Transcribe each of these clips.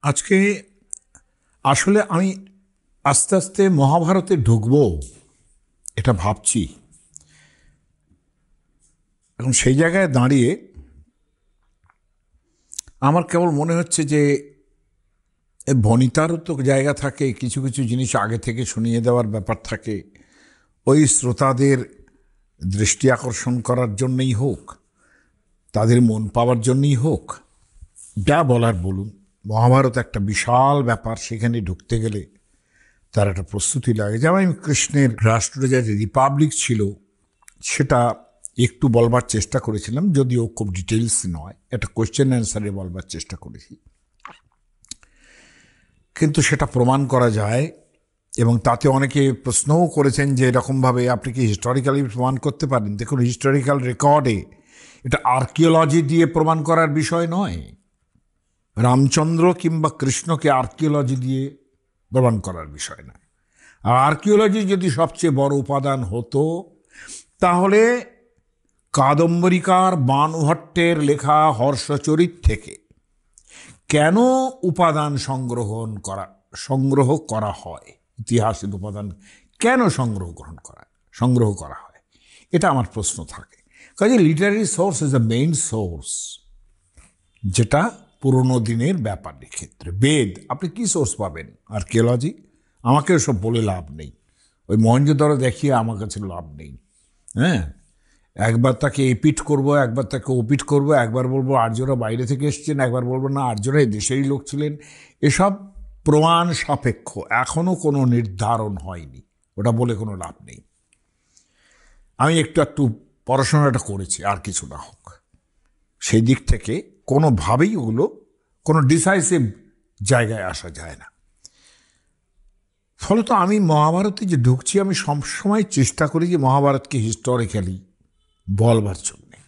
আজকে আসলে আমি আস্তে আস্তে মহাভারতে ঢুকবো এটা ভাবছি। এখন সেই জায়গায় দাঁড়িয়ে আমার কেবল মনে হচ্ছে যে ভনিতারও তো জায়গা থাকে, কিছু কিছু জিনিস আগে থেকে শুনিয়ে দেওয়ার ব্যাপার থাকে। ওই শ্রোতাদের দৃষ্টি আকর্ষণ করার জন্যই হোক, তাদের মন পাওয়ার জন্যই হোক, যা বলার বলুন। মহাভারত একটা বিশাল ব্যাপার, সেখানে ঢুকতে গেলে তার একটা প্রস্তুতি লাগে। যেমন কৃষ্ণের রাষ্ট্রে যে রিপাবলিক ছিল সেটা একটু বলবার চেষ্টা করেছিলাম, যদিও খুব ডিটেলস নয়, একটা কোয়েশ্চেন অ্যান্সারে বলবার চেষ্টা করেছি। কিন্তু সেটা প্রমাণ করা যায় এবং তাতে অনেকে প্রশ্নও করেছেন যে এরকমভাবে আপনি কি হিস্টোরিক্যালি প্রমাণ করতে পারেন। দেখুন, হিস্টোরিক্যাল রেকর্ডে এটা আর্কিওলজি দিয়ে প্রমাণ করার বিষয় নয়। রামচন্দ্র কিংবা কৃষ্ণকে আর্কিওলজি দিয়ে প্রমাণ করার বিষয় না। আর আর্কিওলজি যদি সবচেয়ে বড় উপাদান হতো তাহলে কাদম্বরিকার বাণভট্টের লেখা হর্ষচরিত থেকে কেন উপাদান সংগ্রহ করা হয়, ইতিহাসের উপাদান কেন সংগ্রহ করা হয়, এটা আমার প্রশ্ন থাকে। কাজে Literary source is the main source, যেটা পুরনো দিনের ব্যাপারের ক্ষেত্রে। বেদ আপনি কি সোর্স পাবেন? আর্কিওলজি। আমাকে ওসব বলে লাভ নেই, ওই মহেঞ্জোদারো দেখিয়ে আমার কাছে লাভ নেই। হ্যাঁ, একবার তাকে এপিট করব, একবার তাকে ওপিট করব, একবার বলবো আর্যরা বাইরে থেকে এসছেন, একবার বলবো না আর্যরা এই দেশেরই লোক ছিলেন। এসব প্রমাণ সাপেক্ষ, এখনো কোনো নির্ধারণ হয়নি, ওটা বলে কোনো লাভ নেই। আমি একটু পড়াশোনাটা করেছি, আর কিছু না হোক, সেই দিক থেকে কোনোভাবেই ওগুলো কোনো ডিসাইসিভ জায়গায় আসা যায় না। ফলত আমি মহাভারতে যে ঢুকছি, আমি সবসময় চেষ্টা করি যে মহাভারতকে হিস্টোরিক্যালি বলবার জন্যে।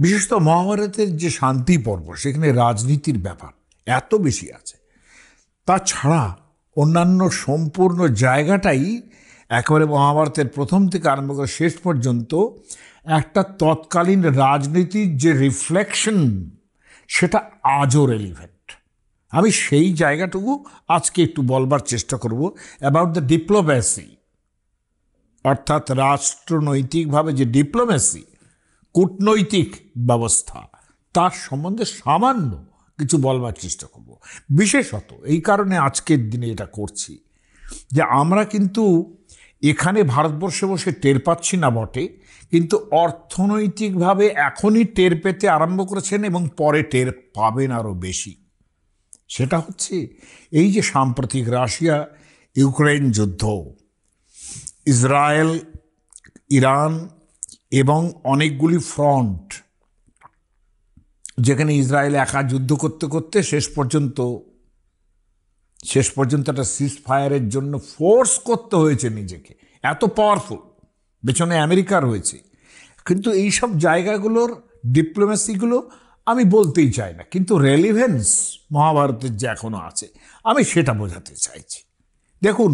বিশেষত মহাভারতের যে শান্তি পর্ব, সেখানে রাজনীতির ব্যাপার এত বেশি আছে। তাছাড়া অন্যান্য সম্পূর্ণ জায়গাটাই একেবারে মহাভারতের প্রথম থেকে আরম্ভ করে শেষ পর্যন্ত একটা তৎকালীন রাজনীতির যে রিফ্লেকশন, সেটা আজও রেলিভেন্ট। আমি সেই জায়গাটুকু আজকে একটু বলবার চেষ্টা করব, অ্যাবাউট দ্য ডিপ্লোম্যাসি, অর্থাৎ রাষ্ট্রনৈতিকভাবে যে ডিপ্লোম্যাসি, কূটনৈতিক ব্যবস্থা, তার সম্বন্ধে সামান্য কিছু বলবার চেষ্টা করব। বিশেষত এই কারণে আজকের দিনে এটা করছি যে আমরা কিন্তু এখানে ভারতবর্ষে বসে টের পাচ্ছি না বটে, কিন্তু অর্থনৈতিকভাবে এখনই টের পেতে আরম্ভ করেছেন এবং পরে টের পাবেন আরও বেশি। সেটা হচ্ছে এই যে সাম্প্রতিক রাশিয়া ইউক্রেন যুদ্ধ, ইসরায়েল, ইরান এবং অনেকগুলি ফ্রন্ট, যেখানে ইসরায়েল একা যুদ্ধ করতে করতে শেষ পর্যন্ত একটা সিজ ফায়ারের জন্য ফোর্স করতে হয়েছে নিজেকে, এত পাওয়ারফুল, পেছনে আমেরিকা রয়েছে। কিন্তু এইসব জায়গাগুলোর ডিপ্লোম্যাসিগুলো আমি বলতেই চাই না, কিন্তু রেলিভেন্স মহাভারতের যে এখনো আছে, আমি সেটা বোঝাতে চাইছি। দেখুন,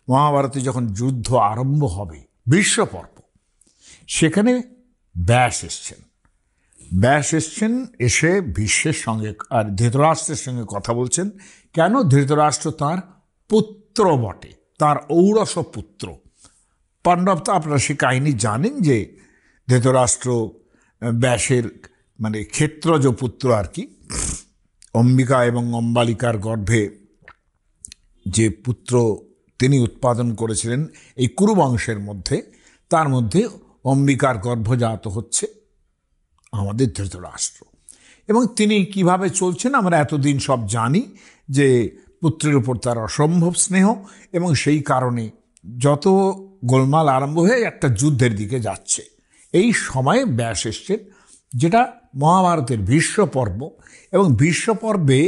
মহাভারতে যখন যুদ্ধ আরম্ভ হবে, বিশ্বপর্ব, সেখানে ব্যাস এসছেন, এসে ভীষ্মের সঙ্গে আর ধৃতরাষ্ট্রের সঙ্গে কথা বলছেন। কেন? ধৃতরাষ্ট্র তার পুত্র বটে, তার ঔরস পুত্র। পাণ্ডব তো আপনারা সে কাহিনী জানেন যে ধৃতরাষ্ট্র ব্যাসের মানে ক্ষেত্রজ পুত্র আর কি। অম্বিকা এবং অম্বালিকার গর্ভে যে পুত্র তিনি উৎপাদন করেছিলেন এই কুরুবংশের মধ্যে, তার মধ্যে অম্বিকার গর্ভজাত হচ্ছে আমাদের ধৃতরাষ্ট্র। এবং তিনি কিভাবে চলছেন আমরা এতদিন সব জানি, যে পুত্রের উপর তার অসম্ভব স্নেহ, এবং সেই কারণে যত গোলমাল আরম্ভ হয়ে একটা যুদ্ধের দিকে যাচ্ছে। এই সময়ে ব্যাস এসছেন, যেটা মহাভারতের ভীষ্ম পর্ব। এবং ভীষ্ম পর্বে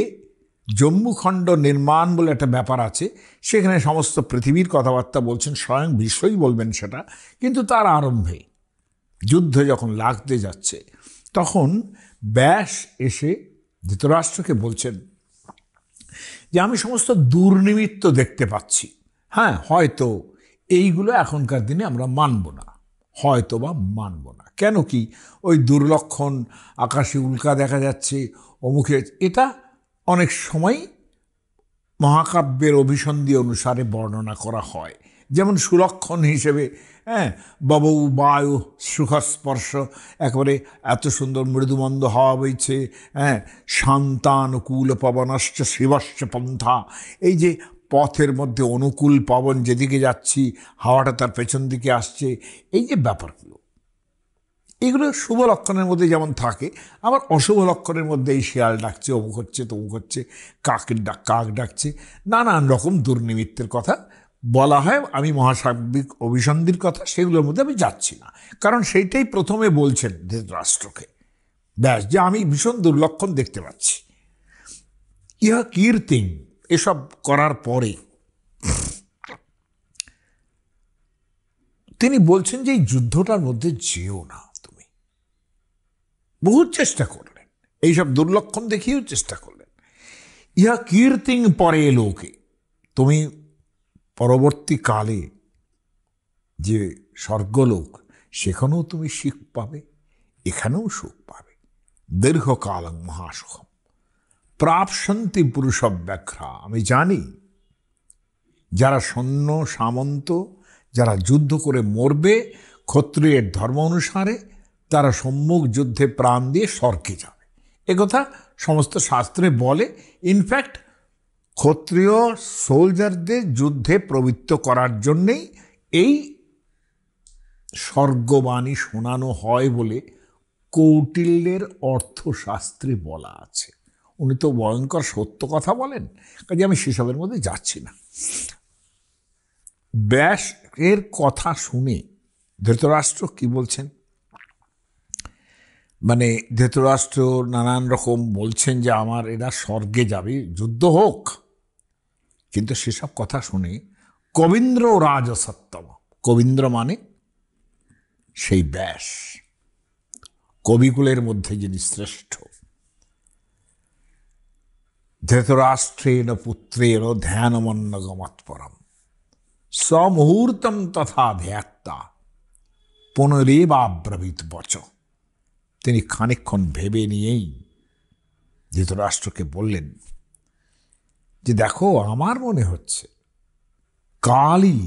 জম্মুখণ্ড নির্মাণ বলে একটা ব্যাপার আছে, সেখানে সমস্ত পৃথিবীর কথাবার্তা বলছেন, স্বয়ং ভীষ্মই বলবেন সেটা। কিন্তু তার আরম্ভে যুদ্ধ যখন লাগতে যাচ্ছে, তখন ব্যাস এসে ধৃতরাষ্ট্রকে বলছেন যে আমি সমস্ত দুর্নিমিত্ত দেখতে পাচ্ছি। হ্যাঁ, হয়তো এইগুলো এখনকার দিনে আমরা মানব না, হয়তো বা মানব না। কেন কি? ওই দুর্লক্ষণ, আকাশে উল্কা দেখা যাচ্ছে, অমুখে, এটা অনেক সময় মহাকাব্যের অভিসন্ধি অনুসারে বর্ণনা করা হয়। যেমন সুলক্ষণ হিসেবে ববৌ বায়ু সুখস্পর্শ, একেবারে এত সুন্দর মৃদুমন্দ হাওয়া বইছে, শান্তানুকূল পবনশ্চ শিবশ্চ পন্থা, এই যে পথের মধ্যে অনুকূল পবন, যেদিকে যাচ্ছি হাওয়াটা তার পেছন দিকে আসছে, এই যে ব্যাপারগুলো, এগুলো শুভ লক্ষণের মধ্যে যেমন থাকে, আবার অশুভ লক্ষণের মধ্যে এই শিয়াল ডাকছে, অমুক হচ্ছে তমুক হচ্ছে, কাক ডাকছে, নানান রকম দুর্নিমিত্তের কথা বলা হয়। আমি মহাসাব্বিক অভিসন্ধির কথা সেগুলোর মধ্যে আমি যাচ্ছি না, কারণ সেইটাই প্রথমে বলছেন ধৃতরাষ্ট্রকে, ব্যাস, যে আমি ভীষণ দুর্লক্ষণ দেখতে পাচ্ছি। ইহা কীর্তিং, এসব করার পরে তিনি বলছেন যে এই যুদ্ধটার মধ্যে যেও না তুমি। বহু চেষ্টা করলেন, এইসব দুর্লক্ষণ দেখিয়েও চেষ্টা করলেন। ইহা কীর্তিং পরে লোকে, তুমি পরবর্তীকালে যে স্বর্গলোক, সেখানেও তুমি সুখ পাবে, এখানেও সুখ পাবে। দীর্ঘকালং মহাসুখম প্রাপসন্তি পুরুষব্যাঘ্রা, আমি জানি যারা সৈন্য সামন্ত, যারা যুদ্ধ করে মরবে ক্ষত্রিয়ের ধর্ম অনুসারে, তারা সম্মুখ যুদ্ধে প্রাণ দিয়ে স্বর্গে যাবে, একথা সমস্ত শাস্ত্রে বলে। ইনফ্যাক্ট ক্ষত্রিয় সোলজারদের যুদ্ধে প্রবৃত্ত করার জন্যেই এই স্বর্গবাণী শোনানো হয় বলে কৌটিল্যের অর্থশাস্ত্রে বলা আছে। উনি তো ভয়ঙ্কর সত্য কথা বলেন, কাজে আমি সেসবের মধ্যে যাচ্ছি না। ব্যাসের কথা শুনে ধৃতরাষ্ট্র কি বলছেন, মানে ধৃতরাষ্ট্র নানান রকম বলছেন যে আমার এরা স্বর্গে যাবে, যুদ্ধ হোক, কিন্তু সেসব কথা শুনে কবীন্দ্র রাজসত্তম, কবীন্দ্র মানে সেই ব্যাস, কবিকুলের মধ্যে যিনি শ্রেষ্ঠ, ধৃতরাষ্ট্রেণ পুত্রেণ ধ্যানমন্নগমৎপরম সমুহূর্তম তথা ধ্যাত্তা পুনরেবাব্রবীত বচ। তিনি খানিকক্ষণ ভেবে নিয়েই ধৃতরাষ্ট্রকে বললেন যে দেখো, আমার মনে হচ্ছে কালই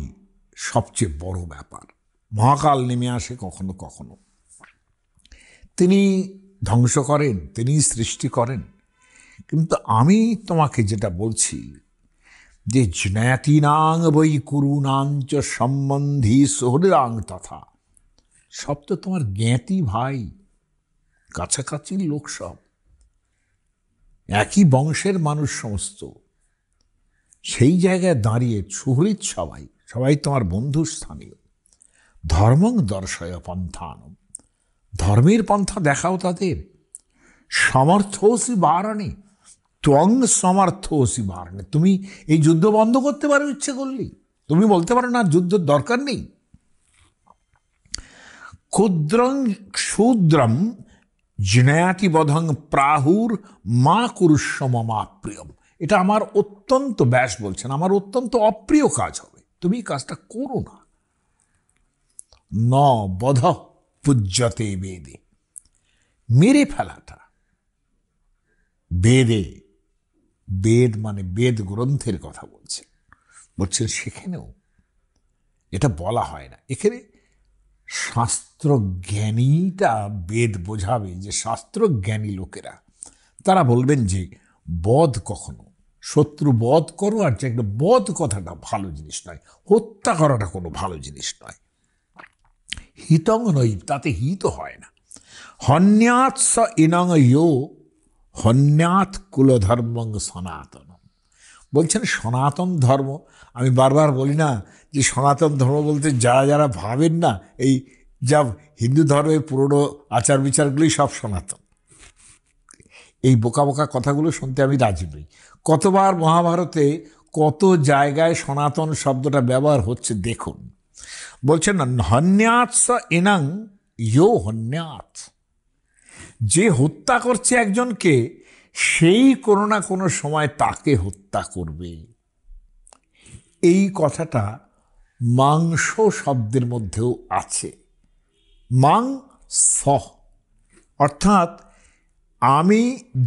সবচেয়ে বড় ব্যাপার। মহাকাল নেমে আসে কখনো কখনো, তিনি ধ্বংস করেন, তিনি সৃষ্টি করেন, কিন্তু আমি তোমাকে যেটা বলছি যে জ্ঞাতিনাং বৈ কুরুনাঞ্চ সম্বন্ধী সোহৃদাং তথা, সব তো তোমার জ্ঞাতি ভাই, কাছাকাছির লোক, সব একই বংশের মানুষ সমস্ত। সেই জায়গায় দাঁড়িয়ে সুহৃদ সবাই, সবাই তোমার বন্ধু স্থানীয়। ধর্মং দর্শয় পন্থানম, ধর্মের পন্থা দেখাও তাদের। সমর্থসি বারণে ত্বং সমর্থসি বারণে, তুমি এই যুদ্ধ বন্ধ করতে পারো ইচ্ছে করলেই, তুমি বলতে পারো না যুদ্ধের দরকার নেই। ক্ষুদ্রং ক্ষুদ্রম জ্ঞাতি বধং প্রাহুর মা কুরুষ্য মমা প্রিয়ম, এটা আমার অত্যন্ত, ব্যাস বলছেন, আমার অত্যন্ত অপ্রিয় কাজ হবে, তুমি কাজটা করো না। ন বধ পূজ্যতে বেদে, মেরে ফেলাটা বেদে, বেদ মানে বেদ গ্রন্থের কথা বলছেন, সেখানেও এটা বলা হয় না। এখানে শাস্ত্রজ্ঞানীটা বেদ বোঝাবে, যে শাস্ত্রজ্ঞানী লোকেরা তারা বলবেন যে বধ কখনো, শত্রু বধ করো, আর যে একটা বধ কথাটা ভালো জিনিস নয়, হত্যা করাটা কোনো ভালো জিনিস নয়। হিতং নই, তাতে হিত হয় না। হন্যাৎ স ইনং ইয়ো হন্যাৎ কুলধর্মং সনাতন, বলছেন সনাতন ধর্ম। আমি বারবার বলি না যে সনাতন ধর্ম বলতে যারা যারা ভাবেন না, এই যা হিন্দু ধর্মের পুরনো আচার বিচারগুলি সব সনাতন, এই বোকা বোকা কথাগুলো শুনতে আমি রাজি নই। কতবার মহাভারতে কত জায়গায় সনাতন শব্দটা ব্যবহার হচ্ছে দেখুন। বলছেন হন্যাৎ স ইনং ইয়ো হন্যাৎ, যে হত্যা করছে একজনকে, সেই কোনো না কোনো সময় তাকে হত্যা করবে। এই কথাটা মাংস শব্দের মধ্যেও আছে, মাং স, অর্থাৎ আমি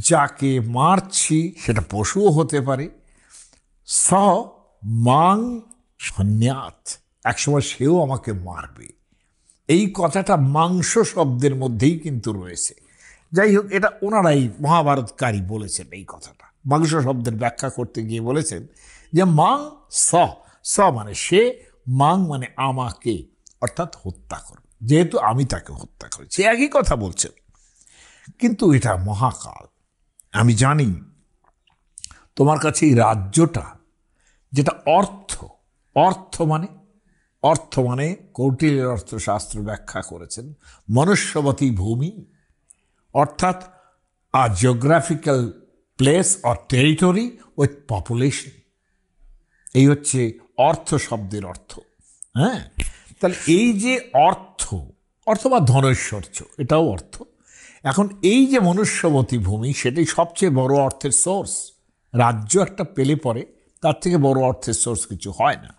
যাকে মারছি সেটা পশুও হতে পারে। স মাং হন্যাত, একসময় সেও আমাকে মারবে। এই কথাটা মাংস শব্দের মধ্যেই কিন্তু রয়েছে। যাই হোক, এটা ওনারাই মহাভারতকারী বলেছেন এই কথাটা। মাংস শব্দের ব্যাখ্যা করতে গিয়ে বলেছেন যে মাং স, স মানে সে, মাং মানে আমাকে, অর্থাৎ হত্যা করবে, যেহেতু আমি তাকে হত্যা করেছি, একই কথা বলছেন। কিন্তু এটা মহাকাল। আমি জানি তোমার কাছে এই রাজ্যটা, যেটা অর্থ, অর্থ মানে কৌটিল্যের অর্থশাস্ত্র ব্যাখ্যা করেছেন মনুষ্যবতী ভূমি, অর্থাৎ a geographical place or territory with population. এই হচ্ছে অর্থ শব্দের অর্থ। হ্যাঁ, তাহলে এই যে অর্থ, অথবা ধনৈশ্বর্য, এটাও অর্থ। এখন এই যে মনুষ্যবতী ভূমি, সেটাই সবচেয়ে বড় অর্থের সোর্স। রাজ্য একটা পেলে পরে তার থেকে বড় অর্থের সোর্স কিছু হয় না।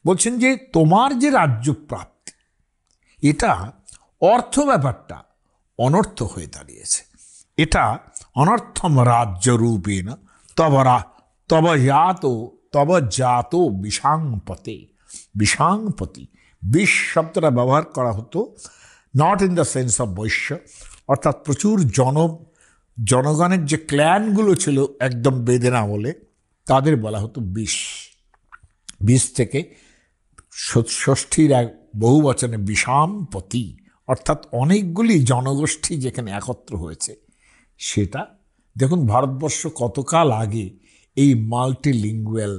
বলছেন যে তোমার যে রাজ্য প্রাপ্তি, এটা অর্থ ব্যাপারটা অনর্থ হয়ে দাঁড়িয়েছে। এটা অনর্থম রাজ্যরূপেণ তব জাত বিষাংপতে। বিষাংপতি, বিষ শব্দটা ব্যবহার করা হতো not in the sense of বৈশ্য, অর্থাৎ প্রচুর জনগণের যে ক্ল্যানগুলো ছিল একদম বেদে না বলে, তাদের বলা হতো বিষ। বিষ থেকে ষষ্ঠীর এক বহু বচনে বিষামপতি, অর্থাৎ অনেকগুলি জনগোষ্ঠী যেখানে একত্র হয়েছে। সেটা দেখুন, ভারতবর্ষ কতকাল আগে এই মাল্টিলিঙ্গুয়াল,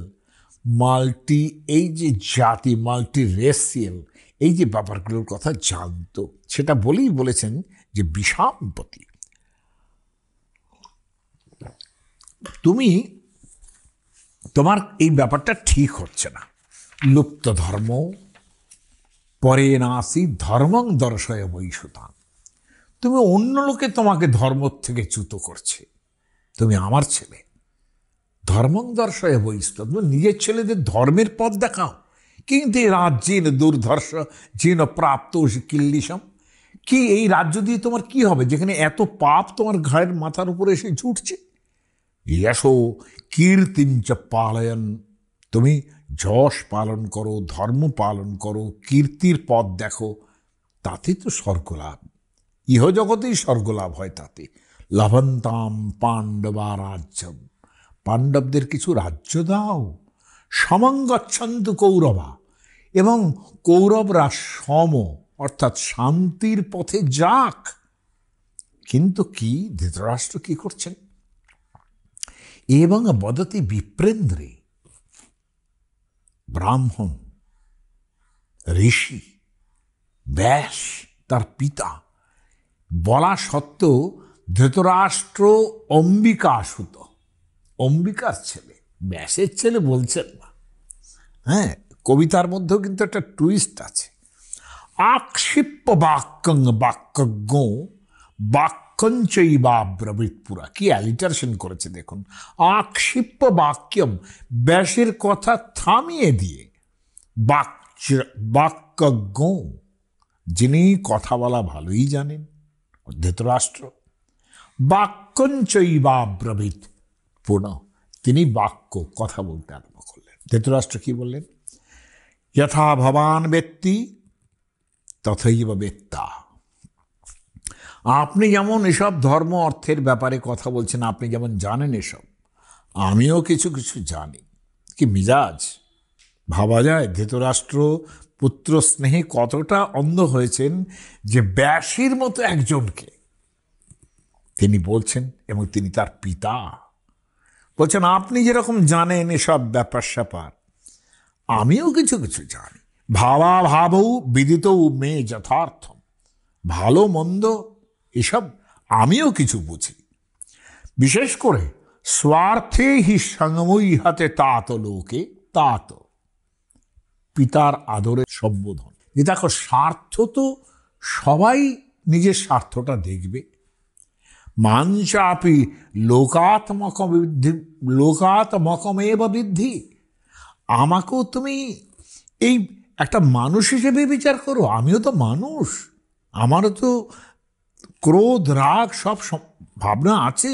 এই যে জাতি, মাল্টি রেসিয়াল, এই যে ব্যাপারগুলোর কথা জানতো, সেটা বলেই বলেছেন যে বিষামপতি। তোমার এই ব্যাপারটা ঠিক হচ্ছে না। লুপ্ত ধর্ম পরে নাসি ধর্মং দর্শয় বৈশুতান। তুমি অন্য লোকে তোমাকে ধর্ম থেকে চ্যুত করছে, তুমি আমার ছেলে, ধর্মং দর্শয় বৈশুতান, তুমি নিজের ছেলেদের ধর্মের পথ দেখাও। কিন্তু এই রাজ্যের দুর্ধর্ষ যেন প্রাপ্ত কিল্লিশম, কি এই রাজ্য দিয়ে তোমার কি হবে, যেখানে এত পাপ তোমার ঘাড়ের মাথার উপরে এসে ছুটছে। যশো কীর্তিঞ্চ পালয়ন, তুমি যশ পালন করো, ধর্ম পালন করো, কীর্তির পথ দেখো, তাতে তো স্বর্গলাভ, ইহজগতেই স্বর্গলাভ হয় তাতে। লভন্তাম পাণ্ডবা রাজ্যম, পাণ্ডবদের কিছু রাজ্য দাও। সমঙ্গচ্ছন্তু কৌরবা, এবং কৌরবরা সম, অর্থাৎ শান্তির পথে যাক। কিন্তু কি ধৃতরাষ্ট্র কি করছেন? এবং বদতি বিপ্রেন্দ্রে, ব্রাহ্মণ, ঋষি, ব্যাস তার পিতা বলা সত্ত্বেও ধৃতরাষ্ট্র অম্বিকাসুত, অম্বিকার ছেলে, ব্যাসের ছেলে বলছেন না। হ্যাঁ, কবিতার মধ্যেও কিন্তু একটা টুইস্ট আছে। আক্ষিপ্য বাক্যং বাক্যজ্ঞ বাক্যঞ্চৈবাব্রবৃৎপুরা, কি অ্যালিটারেশন করেছে দেখুন। আক্ষিপ্য বাক্যম, ব্যাসের কথা থামিয়ে দিয়ে, বাক্যজ্ঞ, যিনি কথা বলা ভালোই জানেন, ধৃতরাষ্ট্র। বাক্যঞ্চৈবাব্রবৃৎ পুনঃ, তিনি কথা বলতে আরম্ভ করলেন। ধৃতরাষ্ট্র কি বললেন? যথা ভবান বেত্তি তথৈব বেত্তা। আপনি যেমন এসব ধর্ম অর্থের ব্যাপারে কথা বলছেন, আপনি যেমন জানেন এসব, আমিও কিছু কিছু জানি। কি মিজাজ! ভাবা যায় ধৃতরাষ্ট্র পুত্র স্নেহে কতটা অন্ধ হয়েছেন যে ব্যাসের মতো একজনকে তিনি বলছেন, এবং তিনি তার পিতা। বলছেন আপনি যেরকম জানেন এসব ব্যাপার স্যাপার, আমিও কিছু কিছু জানি। ভাবা ভাবৌ বিদিত মে যথার্থম, ভালো মন্দ এসব আমিও কিছু বুঝি। বিশেষ করে স্বার্থে হি সঙ্গমই হাতে তাত লোকে তাত, পিতার আদরের সম্বোধন। দেখো, স্বার্থ তো সবাই নিজের স্বার্থটা দেখবে। মাঞ্চাপি লোকাত্মকমেব বৃদ্ধি, আমাকেও তুমি এই একটা মানুষ হিসেবে বিচার করো। আমিও তো মানুষ, আমারও তো ক্রোধ রাগ সব ভাবনা আছে,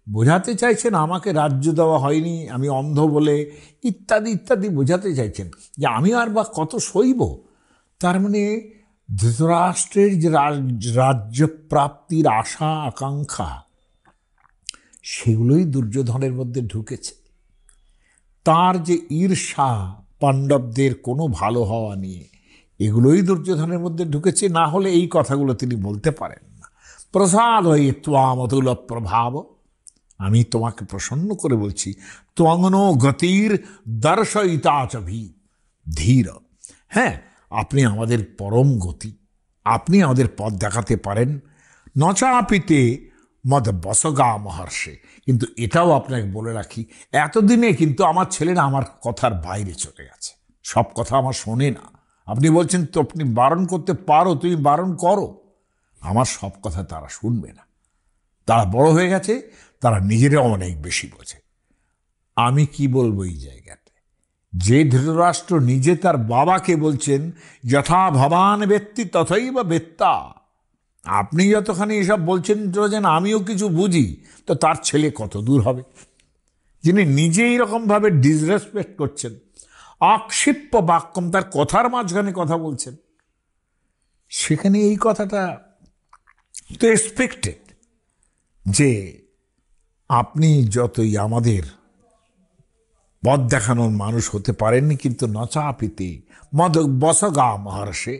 বোঝাতে চাইছেন আমাকে রাজ্য দেওয়া হয়নি, আমি অন্ধ বলে, ইত্যাদি ইত্যাদি বোঝাতে চাইছেন যে আমি আর বা কত সইব। তার মানে ধৃতরাষ্ট্রের যে রাজ্য প্রাপ্তির আশা আকাঙ্ক্ষা, সেগুলোই দুর্যোধনের মধ্যে ঢুকেছে। তার যে ঈর্ষা পাণ্ডবদের কোনো ভালো হওয়া নিয়ে, এগুলোই দুর্যোধনের মধ্যে ঢুকেছে। না হলে এই কথাগুলো তিনি বলতে পারেন না। প্রসাদ হয়ে ত্বামতুল প্রভাব, আমি তোমাকে প্রসন্ন করে বলছি, ত্বংনো গতির দর্শয়িতাচভি ধীর। হ্যাঁ, আপনি আমাদের পরম গতি, আপনি আমাদের পথ দেখাতে পারেন। নচাপিতে মদ বসগা মহর্ষে। কিন্তু এটাও আপনাকে বলে রাখি, এতদিনে কিন্তু আমার ছেলেরা আমার কথার বাইরে চলে গেছে, সব কথা আমার শোনে না। আপনি বলছেন তো আপনি বারণ করতে পারো, তুমি বারণ করো, আমার সব কথা তারা শুনবে না। তারা বড় হয়ে গেছে, তারা নিজেরা অনেক বেশি বোঝে। আমি কি বলবো এই জায়গাতে, যে ধৃতরাষ্ট্র নিজে তার বাবাকে বলছেন যথা ভবান ব্যক্তি তথাই বা বেত্তা, আপনি যতখানি এসব বলছেন যেন আমিও কিছু বুঝি, তো তার ছেলে কত দূর হবে, যিনি নিজে এইরকমভাবে ডিসরেসপেক্ট করছেন, আক্ষিপ্য বাক্যম, তার কথার মাঝখানে কথা বলছেন। সেখানে এই কথাটা তো এক্সপেক্টেড যে আপনি যতই আমাদের পথ দেখানোর মানুষ হতে পারেননি, কিন্তু নচাপিতে মদ বসগা মহর্ষে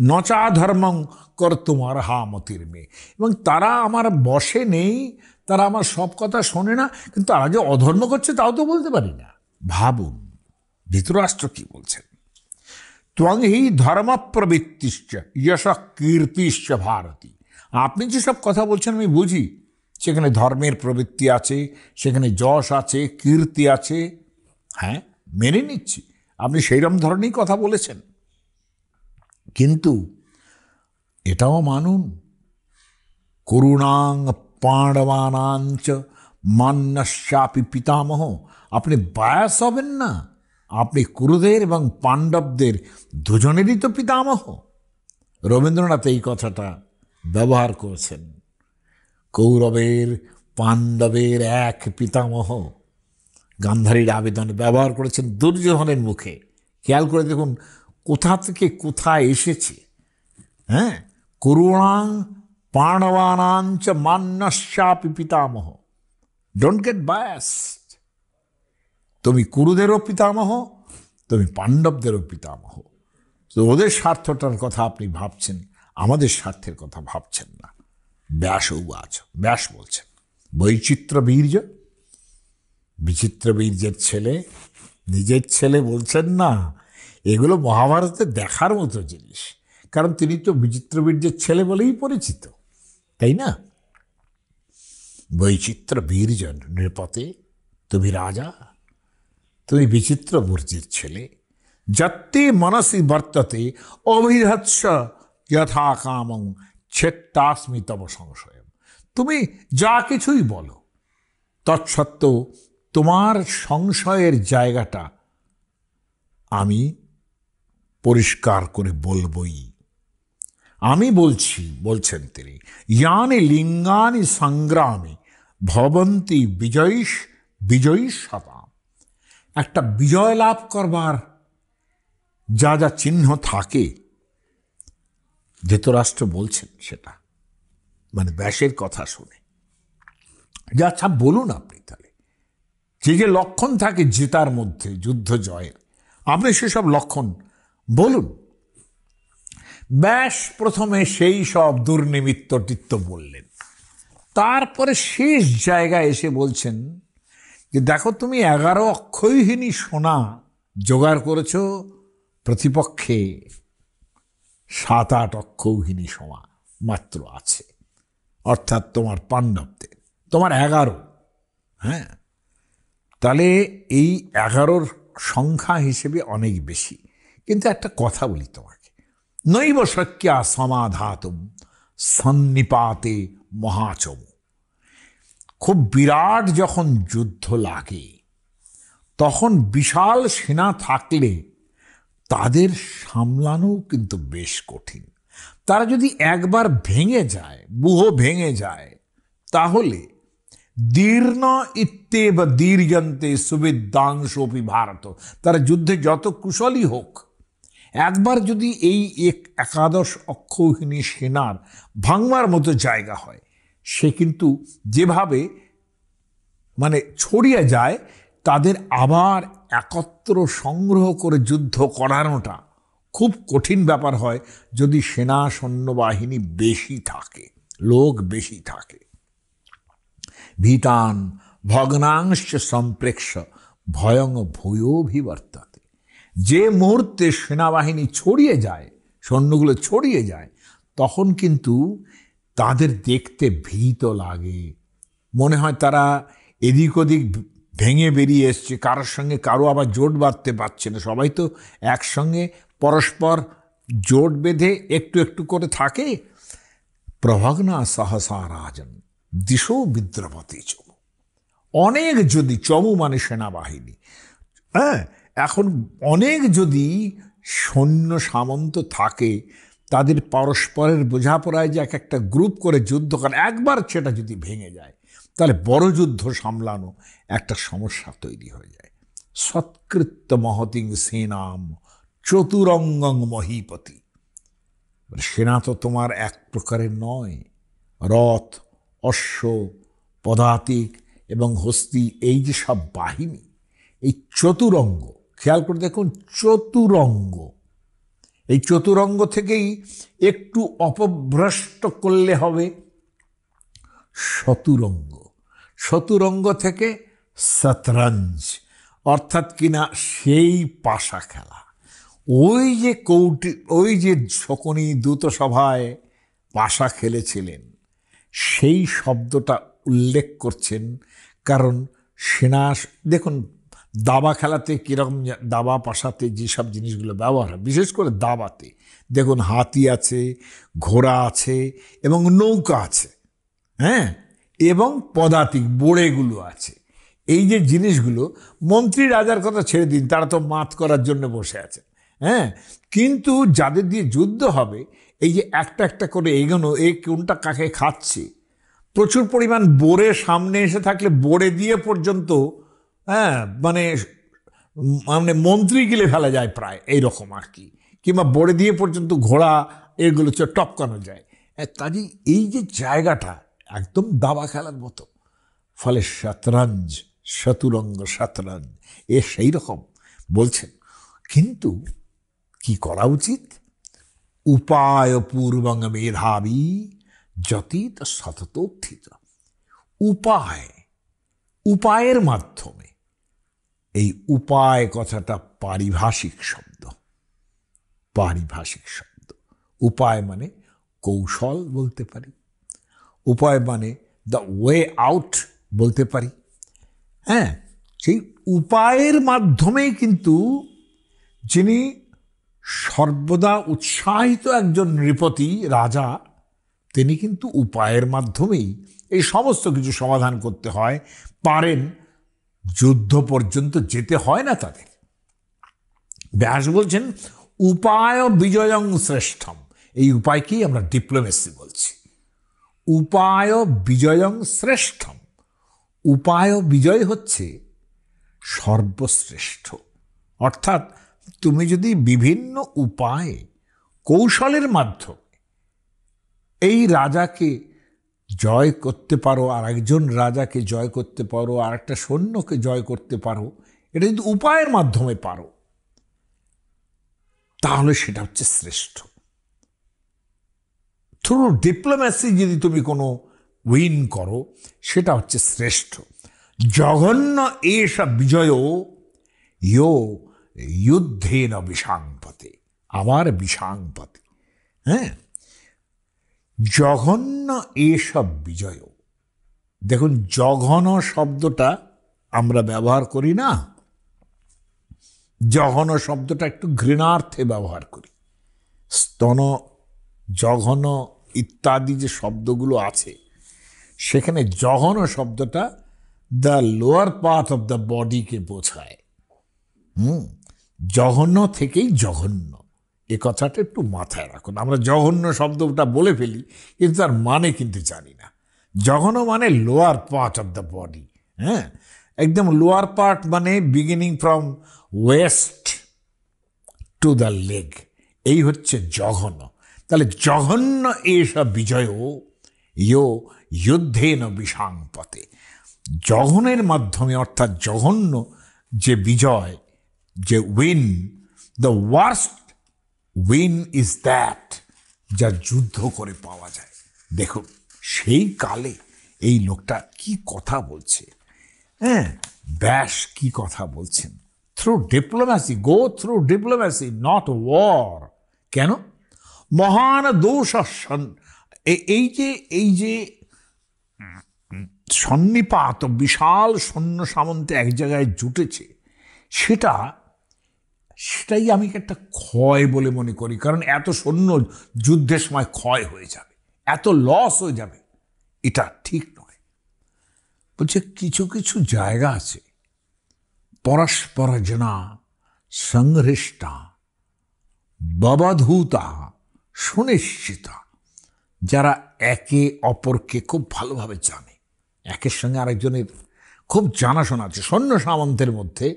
নচা ধর্মং কর তোমার হামতির মেয়ে। এবং তারা আমার বশে নেই, তারা আমার সব কথা শোনে না, কিন্তু তারা যে অধর্ম করছে তাও তো বলতে পারি না। ভাবুন ধৃতরাষ্ট্র কি বলছেন, ত্বং হি ধর্ম প্রবৃত্তিশ্চ যশ কীর্তিশ্চ ভারতী। আপনি যেসব কথা বলছেন আমি বুঝি, সেখানে ধর্মের প্রবৃত্তি আছে, সেখানে যশ আছে, কীর্তি আছে। হ্যাঁ, মেনে নিচ্ছি, আপনি সেইরকম ধরনেরই কথা বলেছেন। কিন্তু এটাও মানুন, করুণাং পাণ্ডবানাঞ্চ মান্যশ্চাপি পিতামহ। আপনি বায়াস হবেন না, আপনি কুরুদের এবং পাণ্ডবদের দুজনেরই তো পিতামহ। রবীন্দ্রনাথ এই কথাটা ব্যবহার করেছেন, কৌরবের পাণ্ডবের এক পিতামহ। গান্ধারীর আবেদন ব্যবহার করেছেন দুর্যোধনের মুখে। খেয়াল করে দেখুন কোথা থেকে কোথায় এসেছে। হ্যাঁ, করুণাং পাণ্ডবানাঞ্চ মান্যশ্চাপি পিতামহ। Don't get biased. তুমি কুরুদেরও পিতামহ, তুমি পাণ্ডবদেরও পিতামহ। তো ওদের স্বার্থটার কথা আপনি ভাবছেন, আমাদের স্বার্থের কথা ভাবছেন না। ব্যাস বলছেন বৈচিত্র্য বীর্য, বিচিত্র বীর্যের ছেলে, নিজের ছেলে বলছেন না। এগুলো মহাভারতে দেখার মতো জিনিস, কারণ তিনি তো বিচিত্র বীর্যের ছেলে বলেই পরিচিত, তাই না? বৈচিত্র্য বীর্য নৃপতে, তুমি রাজা, তুমি বিচিত্র বীর্যের ছেলে। যত্তে মনসি বর্ততে অভিধৎস যথা কামং ছেত্তাস্মি তব সংশয়। তুমি যা কিছুই বলো, তৎসত্ত্বেও তোমার সংশয়ের জায়গাটা আমি পরিষ্কার করে বলবই। আমি বলছি, বলছেন তিনি, ইয়ানি লিঙ্গানি সংগ্রামে ভবন্তি বিজয়ী শতাম। একটা বিজয় লাভ করবার যা যা চিহ্ন থাকে, ধৃতরাষ্ট্র বলছেন সেটা, মানে ব্যাসের কথা শুনে। যা আচ্ছা বলুন আপনি তাহলে, যে যে লক্ষণ থাকে জেতার মধ্যে, যুদ্ধ জয়ের, আপনি সেসব লক্ষণ বলুন। ব্যাস প্রথমে সেই সব দুর্নিমিত্তটিত্ব বললেন, তারপরে শেষ জায়গায় এসে বলছেন যে দেখো তুমি 11 অক্ষয়হীনী সোনা জোগাড় করেছ, প্রতিপক্ষে 7-8 অক্ষৌহিনী সোনা মাত্র আছে, অর্থাৎ তোমার পাণ্ডবদের, তোমার 11। হ্যাঁ, তাহলে এই 11 সংখ্যা হিসেবে অনেক বেশি। কিন্তু একটা কথা বলি তোমাকে, নৈব শক্যা সমাধাতুম সন্নিপাতে মহাচম। খুব বিরাট যখন যুদ্ধ লাগে, তখন বিশাল সেনা থাকলে তাদের সামলানো কিন্তু বেশ কঠিন। তারা যদি একবার ভেঙে যায়, ব্যূহ ভেঙে যায়, তাহলে দীর্ণ ইত্যেব দীর্যন্তে সুবিদ্যাংশোপি ভারত, তারা যুদ্ধে যত কুশলী হোক, একবার যদি এই একাদশ অক্ষৌহিনী সেনার ভাঙবার মতো জায়গা হয়, সে কিন্তু যেভাবে মানে ছড়িয়ে যায়, তাদের আবার একত্র সংগ্রহ করে যুদ্ধ করানোটা খুব কঠিন ব্যাপার হয় যদি সেনা সৈন্যবাহিনী বেশি থাকে, লোক বেশি থাকে। ভীতান ভগ্নাংশ সম্প্রেক্ষ ভয়ং ভূয়োভিবর্ততে, যে মুহূর্তে সেনাবাহিনী ছড়িয়ে যায়, সৈন্যগুলো ছড়িয়ে যায়, তখন কিন্তু তাদের দেখতে ভীত লাগে, মনে হয় তারা এদিক ওদিক ভেঙে বেরিয়ে এসছে, কারোর সঙ্গে কারো আবার জোট বাঁধতে পারছে না, সবাই তো একসঙ্গে পরস্পর জোট বেঁধে একটু একটু করে থাকে। প্রভগ্না সহসা রাজন দিশো বিদ্রবতী চমু, অনেক যদি, চমু মানে সেনাবাহিনী, হ্যাঁ, এখন অনেক যদি সৈন্য সামন্ত থাকে, তাদের পরস্পরের বোঝাপড়ায় যে এক একটা গ্রুপ করে যুদ্ধ করে, একবার সেটা যদি ভেঙে যায়, তাহলে বড় যুদ্ধ সামলানো একটা সমস্যা তৈরি হয়ে যায়। সৎকৃত্য মহতিং সেনাম চতুরঙ্গং মহীপতি, সেনা তো তোমার এক প্রকারের নয়, রথ, অশ্ব, পদাতিক এবং হস্তি, এই যে সব বাহিনী, এই চতুরঙ্গ, খেয়াল করে দেখুন, চতুরঙ্গ, এই চতুরঙ্গ থেকেই একটু অপভ্রষ্ট করলে হবে শতুরঙ্গ, শতুরঙ্গ থেকে শতরঞ্জ, অর্থাৎ কিনা সেই পাশা খেলা। ওই যে ওই যে শকুনি দূতসভায় পাশা খেলেছিলেন, সেই শব্দটা উল্লেখ করছেন, কারণ সেনা, দেখুন দাবা খেলাতে কীরকম, দাবা পাশাতে যেসব জিনিসগুলো ব্যবহার হয়, বিশেষ করে দাবাতে দেখুন হাতি আছে, ঘোড়া আছে এবং নৌকা আছে, হ্যাঁ, এবং পদাতিক বোড়েগুলো আছে। এই যে জিনিসগুলো, মন্ত্রী রাজার কথা ছেড়ে দিন, তারা তো মাত করার জন্য বসে আছে, হ্যাঁ, কিন্তু যাদের দিয়ে যুদ্ধ হবে, এই যে একটা একটা করে এগোনো, এই কোনটা কাকে খাচ্ছে, প্রচুর পরিমাণ বোড়ে সামনে এসে থাকলে বোড়ে দিয়ে পর্যন্ত, হ্যাঁ, মানে মানে মন্ত্রী গিলে ফেলা যায় প্রায়, এইরকম আর কি, কিংবা বোড়ে দিয়ে পর্যন্ত ঘোড়া এগুলো টপকানো যায়। কাজেই এই যে জায়গাটা একদম দাবা খেলার মতো, ফলে শতরঞ্জ, শতুরঙ্গ শতরঞ্জ, সেই রকম বলছেন। কিন্তু কি করা উচিত? উপায় পূর্বং মেধাবী যতীত সততোত্থিত, উপায়, উপায়ের মাধ্যমে, এই উপায় কথাটা পারিভাষিক শব্দ, পারিভাষিক শব্দ। উপায় মানে কৌশল বলতে পারি, উপায় মানে দ্য ওয়ে আউট বলতে পারি, হ্যাঁ, সেই উপায়ের মাধ্যমেই কিন্তু যিনি সর্বদা উৎসাহিত একজন নৃপতি রাজা, তিনি কিন্তু উপায়ের মাধ্যমেই এই সমস্ত কিছু সমাধান করতে হয়, পারেন, যুদ্ধ পর্যন্ত যেতে হয় না তাদের। ব্যাস বলছেন উপায় বিজয়ং শ্রেষ্ঠম, এই উপায়কেই আমরা ডিপ্লোমেসি বলছি। উপায় বিজয়ং শ্রেষ্ঠম, উপায় বিজয় হচ্ছে সর্বশ্রেষ্ঠ। অর্থাৎ তুমি যদি বিভিন্ন উপায়ে, কৌশলের মাধ্যমে এই রাজাকে জয় করতে পারো, আর একজন রাজাকে জয় করতে পারো, আর একটা সৈন্যকে জয় করতে পারো, এটা যদি উপায়ের মাধ্যমে পারো, তাহলে সেটা হচ্ছে শ্রেষ্ঠ। থ্রু ডিপ্লোম্যাসি যদি তুমি কোনো উইন করো, সেটা হচ্ছে শ্রেষ্ঠ। জঘন্য এসব বিজয় ইয়ো যুদ্ধেন বিষাংপতে, আবার বিষাংপতে, হ্যাঁ, জঘন্য এসব বিজয়। দেখুন জঘন্য শব্দটা আমরা ব্যবহার করি না, জঘন্য শব্দটা একটু ঘৃণার্থে ব্যবহার করি। স্তন, জঘন্য ইত্যাদি যে শব্দগুলো আছে, সেখানে জঘন্য শব্দটা the lower part of the বডিকে বোঝায়। জঘন্য থেকেই জঘন্য, এ কথাটা একটু মাথায় রাখুন। আমরা জঘন্য শব্দটা বলে ফেলি, কিন্তু তার মানে কিন্তু জানি না। জঘন্য মানে lower part of the body, হ্যাঁ, একদম লোয়ার পার্ট মানে beginning from West to the leg, এই হচ্ছে জঘন্য। তাহলে জঘন্য এসব বিজয় ইয়ো যুদ্ধেন বিষাংপতে, জঘনের মাধ্যমে অর্থাৎ জঘন্য যে বিজয়, যে win, the worst win is that, যা যুদ্ধ করে পাওয়া যায়। দেখুন সেই কালে এই লোকটা কি কথা বলছে, হ্যাঁ, ব্যাস কি কথা বলছেন। Through diplomacy, go through diplomacy, not war. কেন? মহান দোষ, এই যে সন্নিপাত, বিশাল সৈন্য সামন্তে এক জায়গায় জুটেছে, সেটাই আমি একটা ক্ষয় বলে মনে করি। কারণ এত সৈন্য যুদ্ধের সময় ক্ষয় হয়ে যাবে, এত লস হয়ে যাবে, এটা ঠিক নয়। বলছে কিছু কিছু জায়গা আছে পরস্পরজনা সংহৃষ্টা ববধূতা সুনিশ্চিতা, যারা একে অপরকে খুব ভালোভাবে জানে, একের সঙ্গে আরেকজনের খুব জানাশোনা আছে, সৈন্য সামন্তের মধ্যে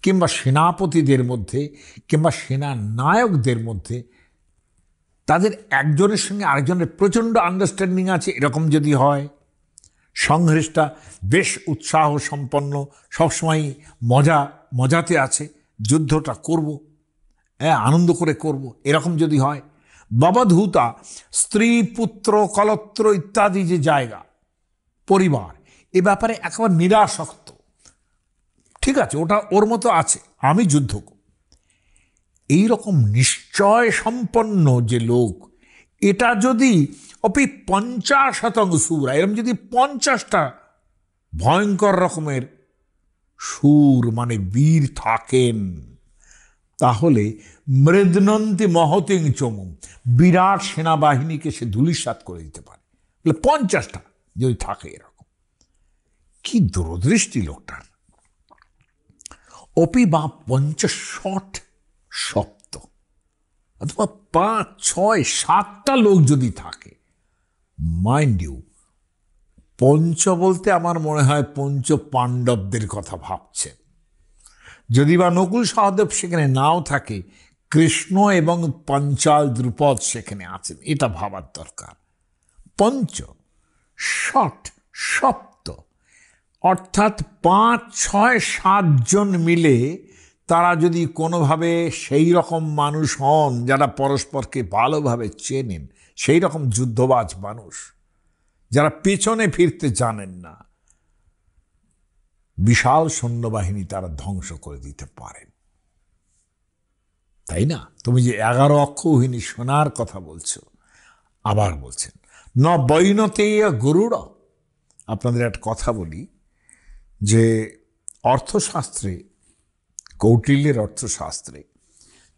কিংবা সেনাপতিদের মধ্যে কিংবা সেনা নায়কদের মধ্যে তাদের একজনের সঙ্গে আরেকজনের প্রচণ্ড আন্ডারস্ট্যান্ডিং আছে। এরকম যদি হয়, সংহৃষ্টা, বেশ উৎসাহ সম্পন্ন, সবসময় মজাতে আছে, যুদ্ধটা করব, হ্যাঁ, আনন্দ করে করব, এরকম যদি হয়। ববধূতা, স্ত্রী পুত্র কলত্র ইত্যাদি যে জায়গা, পরিবার, এ ব্যাপারে একেবারে নিরাসক্ত, ঠিক আছে, ওটা ওর মতো আছে, আমি যুদ্ধ করব, এইরকম নিশ্চয় সম্পন্ন যে লোক, এটা যদি অপি 50 সুর, এরকম যদি 50টা ভয়ঙ্কর রকমের সুর মানে বীর থাকেন, তাহলে মৃদনন্তি মহতিং চমুম, বিরাট সেনাবাহিনীকে সে ধূলিসাৎ করে দিতে পারে। 50টা যদি থাকে, এরকম কি দূরদৃষ্টি লোকটার। অপি বা 50 সপ্ত অথবা 5, 6, 7টা লোক যদি থাকে, মাইন্ড ইউ, পঞ্চ বলতে আমার মনে হয় পঞ্চ পাণ্ডবদের কথা ভাবছেন। যদি বা নকুল সহদেব সেখানে নাও থাকে, কৃষ্ণ এবং পঞ্চাল দ্রুপদ সেখানে আছেন, এটা ভাবার দরকার। পঞ্চ, ষট, সপ্ত, অর্থাৎ 5, 6, 7 জন মিলে তারা যদি কোনোভাবে সেই রকম মানুষ হন যারা পরস্পরকে ভালোভাবে চেনেন, সেই রকম যুদ্ধবাজ মানুষ যারা পেছনে ফিরতে জানেন না, বিশাল সৈন্যবাহিনী তারা ধ্বংস করে দিতে পারেন, তাই না? তুমি যে 11 অক্ষৌহিনী সোনার কথা বলছো, আবার বলছেন ন বৈনতেয় গরুড়। আপনাদের একটা কথা বলি, যে অর্থশাস্ত্রে, কৌটিল্যের অর্থশাস্ত্রে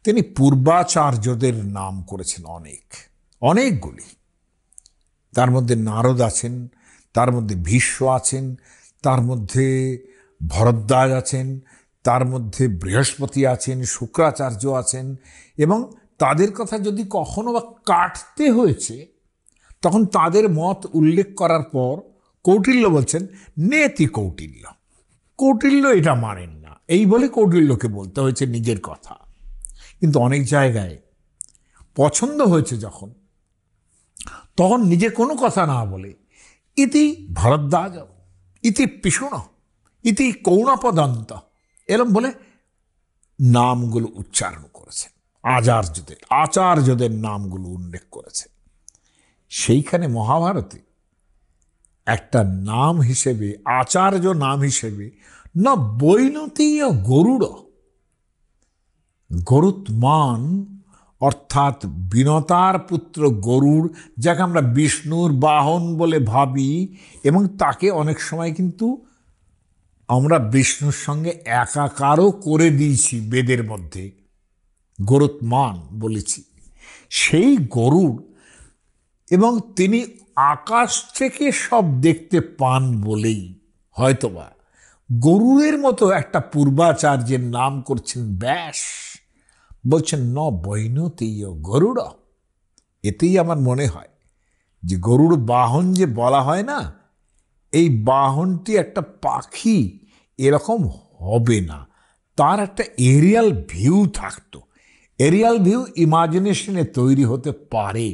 তিনি পূর্বাচার্যদের নাম করেছেন অনেকগুলি। তার মধ্যে নারদ আছেন, তার মধ্যে ভীষ্ম আছেন, তার মধ্যে ভরদ্বাজ আছেন, তার মধ্যে বৃহস্পতি আছেন, শুক্রাচার্য আছেন, এবং তাদের কথা যদি কখনো বা কাটতে হয়েছে, তখন তাদের মত উল্লেখ করার পর কৌটিল্য বলছেন নেতি কৌটিল্য, কৌটিল্য এটা মানেন না, এই বলে কৌটিল্যকে বলতে হয়েছে নিজের কথা। কিন্তু অনেক জায়গায় পছন্দ হয়েছে যখন, তখন নিজে কোনো কথা না বলে ইতি ভরদ্বাজ, ইতি পিষুণ, ইতি কৌণপদন্ত, এরম বলে নামগুলো উচ্চারণ করেছে, আচার্যদের নামগুলো উল্লেখ করেছে। সেইখানে মহাভারতে একটা নাম হিসেবে, আচার্য নাম হিসেবে, না বৈনতীয় গরুড়, গরুত্মান, অর্থাৎ বিনতার পুত্র গরুড়, যাকে আমরা বিষ্ণুর বাহন বলে ভাবি, এবং তাকে অনেক সময় কিন্তু আমরা বিষ্ণুর সঙ্গে একাকারও করে দিয়েছি বেদের মধ্যে, গরুত্মান বলেছি। সেই গরুড়, এবং তিনি আকাশ থেকে সব দেখতে পান বলেই হয়তোবা গরুড়ের মতো একটা পূর্বাচার্যের নাম করছেন ব্যাস, বলছেন ন বৈনতীয় গরুড়। এতেই আমার মনে হয় যে গরুড় বাহন যে বলা হয় না, এই বাহনটি একটা পাখি এরকম হবে না, তার একটা এরিয়াল ভিউ থাকতো। এরিয়াল ভিউ ইমাজিনেশনে তৈরি হতে পারে,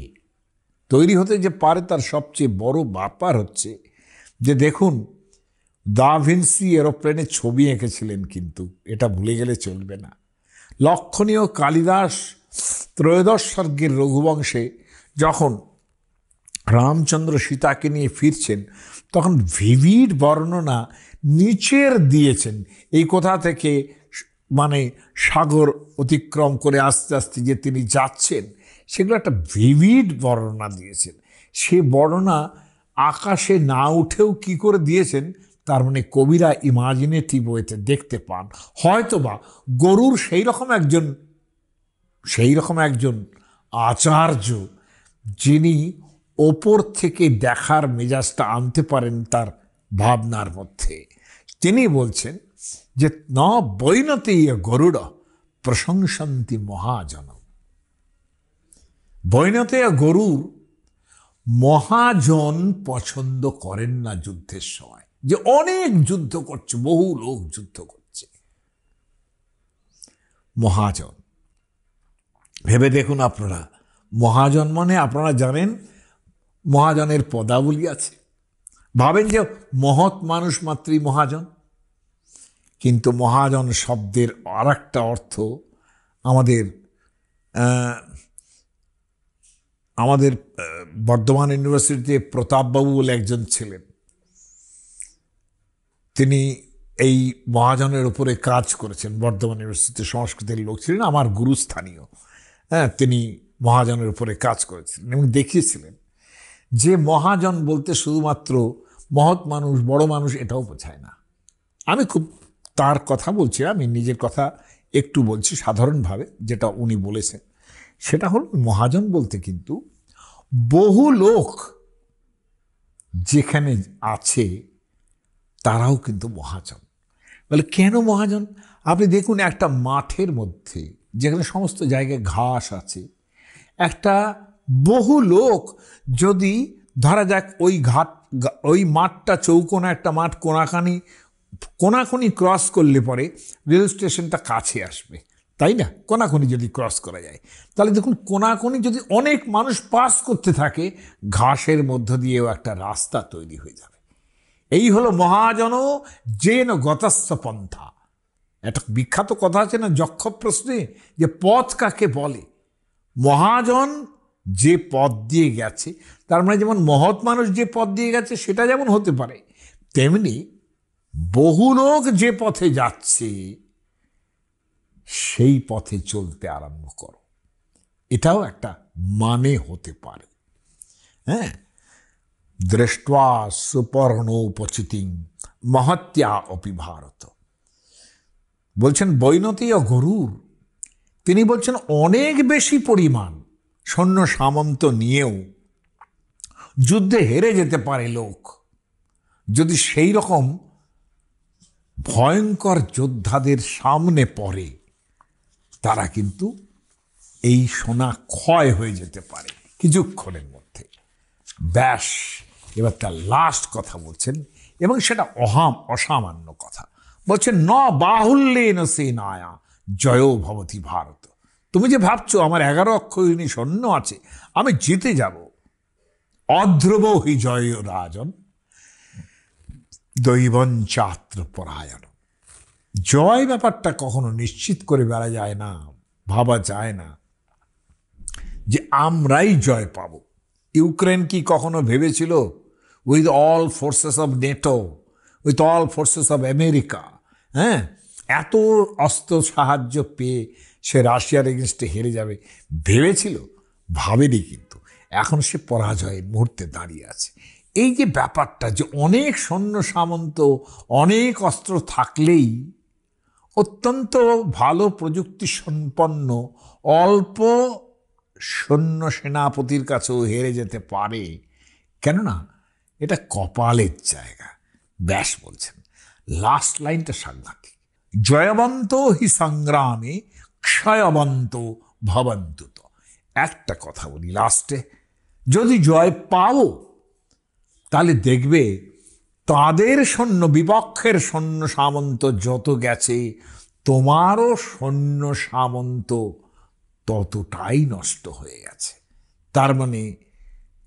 তৈরি হতে যে পারে তার সবচেয়ে বড় ব্যাপার হচ্ছে যে দেখুন, দা ভিন্সি এরোপ্লেনের ছবি এঁকেছিলেন, কিন্তু এটা ভুলে গেলে চলবে না। লক্ষণীয় কালিদাস ত্রয়োদশ সর্গের রঘুবংশে যখন রামচন্দ্র সীতাকে নিয়ে ফিরছেন, তখন ভিভিড বর্ণনা নিচের দিয়েছেন। এই কোথা থেকে মানে সাগর অতিক্রম করে আস্তে আস্তে যে তিনি যাচ্ছেন, সেগুলো একটা ভিভিড বর্ণনা দিয়েছেন। সে বর্ণনা আকাশে না উঠেও কি করে দিয়েছেন, তার মানে কবিরা ইমাজিনেটিভ ওয়েতে দেখতে পান। হয়তোবা গরুর সেই রকম একজন আচার্য যিনি ওপর থেকে দেখার মেজাজটা আনতে পারেন তার ভাবনার মধ্যে, তিনি বলছেন যে ন বৈনতে গরুড় প্রশংসন্তি মহাজন। বৈনতে গরুর মহাজন পছন্দ করেন না যুদ্ধের সময়, যে অনেক যুদ্ধ করছে, বহু লোক যুদ্ধ করছে। মহাজন ভেবে দেখুন আপনারা, মহাজন মানে আপনারা জানেন মহাজনের পদাবলী আছে। ভাবেন যে মহৎ মানুষ মাত্রই মহাজন, কিন্তু মহাজন শব্দের আর একটা অর্থ আমাদের বর্ধমান ইউনিভার্সিটিতে প্রতাপবাবু বলে একজন ছিলেন, তিনি এই মহাজনের উপরে কাজ করেছেন। বর্ধমান ইউনিভার্সিটিতে সংস্কৃতের লোক ছিলেন, আমার গুরুস্থানীয়। তিনি মহাজনের উপরে কাজ করেছিলেন এবং দেখিয়েছিলেন যে মহাজন বলতে শুধুমাত্র মহৎ মানুষ, বড় মানুষ, এটাও বোঝায় না। আমি খুব তার কথা বলছি, আমি নিজের কথা একটু বলছি সাধারণভাবে, যেটা উনি বলেছেন সেটা হল মহাজন বলতে কিন্তু বহু লোক যেখানে আছে তারাও কিন্তু মহাজন। বলে কেন মহাজন? আপনি দেখুন, একটা মাঠের মধ্যে যেখানে সমস্ত জায়গায় ঘাস আছে, একটা বহু লোক যদি ধরা যাক ওই মাঠটা চৌকোনা একটা মাঠ, কোনাকুনি ক্রস করলে পরে রেল স্টেশনটা কাছে আসবে, তাই না? কোনাকুনি যদি ক্রস করা যায়, তাহলে দেখুন কোনাকুনি যদি অনেক মানুষ পাস করতে থাকে, ঘাসের মধ্য দিয়েও একটা রাস্তা তৈরি হয়ে যাবে। এই হলো মহাজন যেন গতস্য পন্থা। একটা বিখ্যাত কথা আছে না যক্ষ প্রশ্নে, যে পথ কাকে বলে? মহাজন যে পথ দিয়ে গেছে, তার মানে যেমন মহৎ মানুষ যে পথ দিয়ে গেছে সেটা যেমন হতে পারে, তেমনি বহু লোক যে পথে যাচ্ছে সেই পথে চলতে আরম্ভ করো, এটাও একটা মানে হতে পারে। হ্যাঁ, দৃষ্টা সুপর্ণোপচিতিং মহত্যা অপি ভারত। বলছেন বৈনতীয় গরুর, তিনি বলছেন অনেক বেশি পরিমাণ সৈন্য সামন্ত নিয়েও যুদ্ধে হেরে যেতে পারে লোক, যদি সেই রকম ভয়ঙ্কর যোদ্ধাদের সামনে পড়ে, তারা কিন্তু এই সোনা ক্ষয় হয়ে যেতে পারে কিছুক্ষণের মধ্যে। ব্যাস, এবার তার লাস্ট কথা বলছেন, এবং সেটা অসামান্য কথা বলছেন, ন বাহুল্যেন সেনায়া জয় ভবতি ভারত। তুমি যে ভাবছো আমার 11 অক্ষরিণী সৈন্য আছে, আমি জিতে যাব, অধ্রুব হি জয় রাজন দৈবন চাত্র পরায়ণ। জয় ব্যাপারটা কখনো নিশ্চিত করে বেড়া যায় না, ভাবা যায় না যে আমরাই জয় পাব। ইউক্রেন কি কখনো ভেবেছিল with all forces of NATO, with all forces of America, হ্যাঁ, এত অস্ত্র সাহায্য পেয়ে সে রাশিয়ার এগেনস্টে হেরে যাবে? ভেবেছিল? ভাবেনি। কিন্তু এখন সে পরাজয়ের মুহূর্তে দাঁড়িয়ে আছে। এই যে ব্যাপারটা, যে অনেক সৈন্য সামন্ত, অনেক অস্ত্র থাকলেই অত্যন্ত ভালো প্রযুক্তি সম্পন্ন অল্প সৈন্য সেনাপতির কাছেও হেরে যেতে পারে, কেননা এটা কপালের জায়গা। ব্যাস বলছেন, লাস্ট লাইনটা সাংঘাতিক, জয়বন্ত হি সংগ্রামে ক্ষয়বন্ত ভবন্তু। তো একটা কথা বলি লাস্টে, যদি জয় পাও তাহলে দেখবে তাদের সৈন্য, বিপক্ষের সৈন্য সামন্ত যত গেছে, তোমারও সৈন্য সামন্ত ততটাই নষ্ট হয়ে গেছে। তার মানে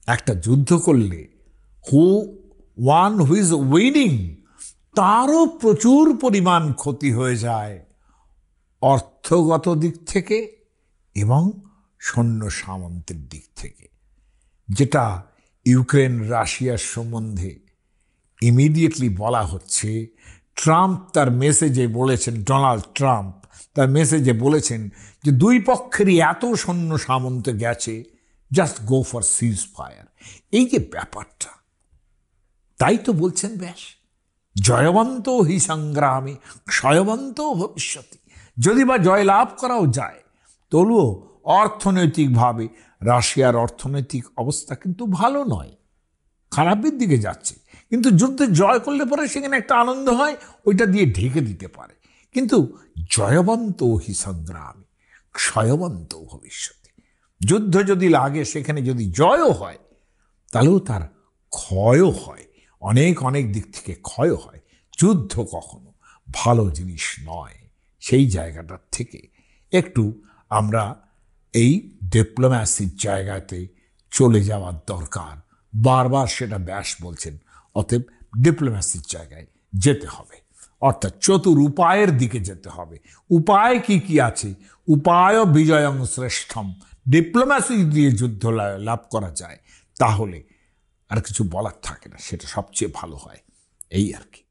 একটা যুদ্ধ করলে হু ইজ উইনিং, তারও প্রচুর পরিমাণ ক্ষতি হয়ে যায় অর্থগত দিক থেকে এবং সৈন্য সামন্তের দিক থেকে, যেটা ইউক্রেন রাশিয়ার সম্বন্ধে ইমিডিয়েটলি বলা হচ্ছে। ট্রাম্প তার মেসেজে বলেছেন, ডোনাল্ড ট্রাম্প তার মেসেজে বলেছেন যে দুই পক্ষেরই এত সৈন্য সামন্ত গেছে, just go for seize fire. এই যে ব্যাপারটা, তাই তো বলছেন ব্যাস জয়বন্ত হি সংগ্রামে ক্ষয়বন্ত ভবিষ্যতি। যদি বা জয়লাভ করাও যায়, তবুও অর্থনৈতিকভাবে রাশিয়ার অর্থনৈতিক অবস্থা কিন্তু ভালো নয়, খারাপের দিকে যাচ্ছে। কিন্তু যুদ্ধে জয় করলে পরে সেখানে একটা আনন্দ হয়, ওইটা দিয়ে ঢেকে দিতে পারে। কিন্তু জয়বন্ত হি সংগ্রামে ক্ষয়বন্ত ভবিষ্যতে, যুদ্ধ যদি লাগে, সেখানে যদি জয়ও হয়, তাহলেও তার ক্ষয়ও হয়, অনেক অনেক দিক থেকে ক্ষয় হয়। যুদ্ধ কখনো ভালো জিনিস নয়। সেই জায়গাটার থেকে একটু আমরা এই ডিপ্লোম্যাসির জায়গাতে চলে যাওয়ার দরকার। বারবার সেটা ব্যাস বলছেন। অতএব ডিপ্লোম্যাসির জায়গায় যেতে হবে, অর্থাৎ চতুর উপায়ের দিকে যেতে হবে। উপায় কি কি আছে? উপায় বিজয়ং শ্রেষ্ঠম। ডিপ্লোম্যাসি দিয়ে যুদ্ধ লাভ করা যায়, তাহলে আর কিছু বলার থাকে না, সেটা সবচেয়ে ভালো হয়। এই আর কি।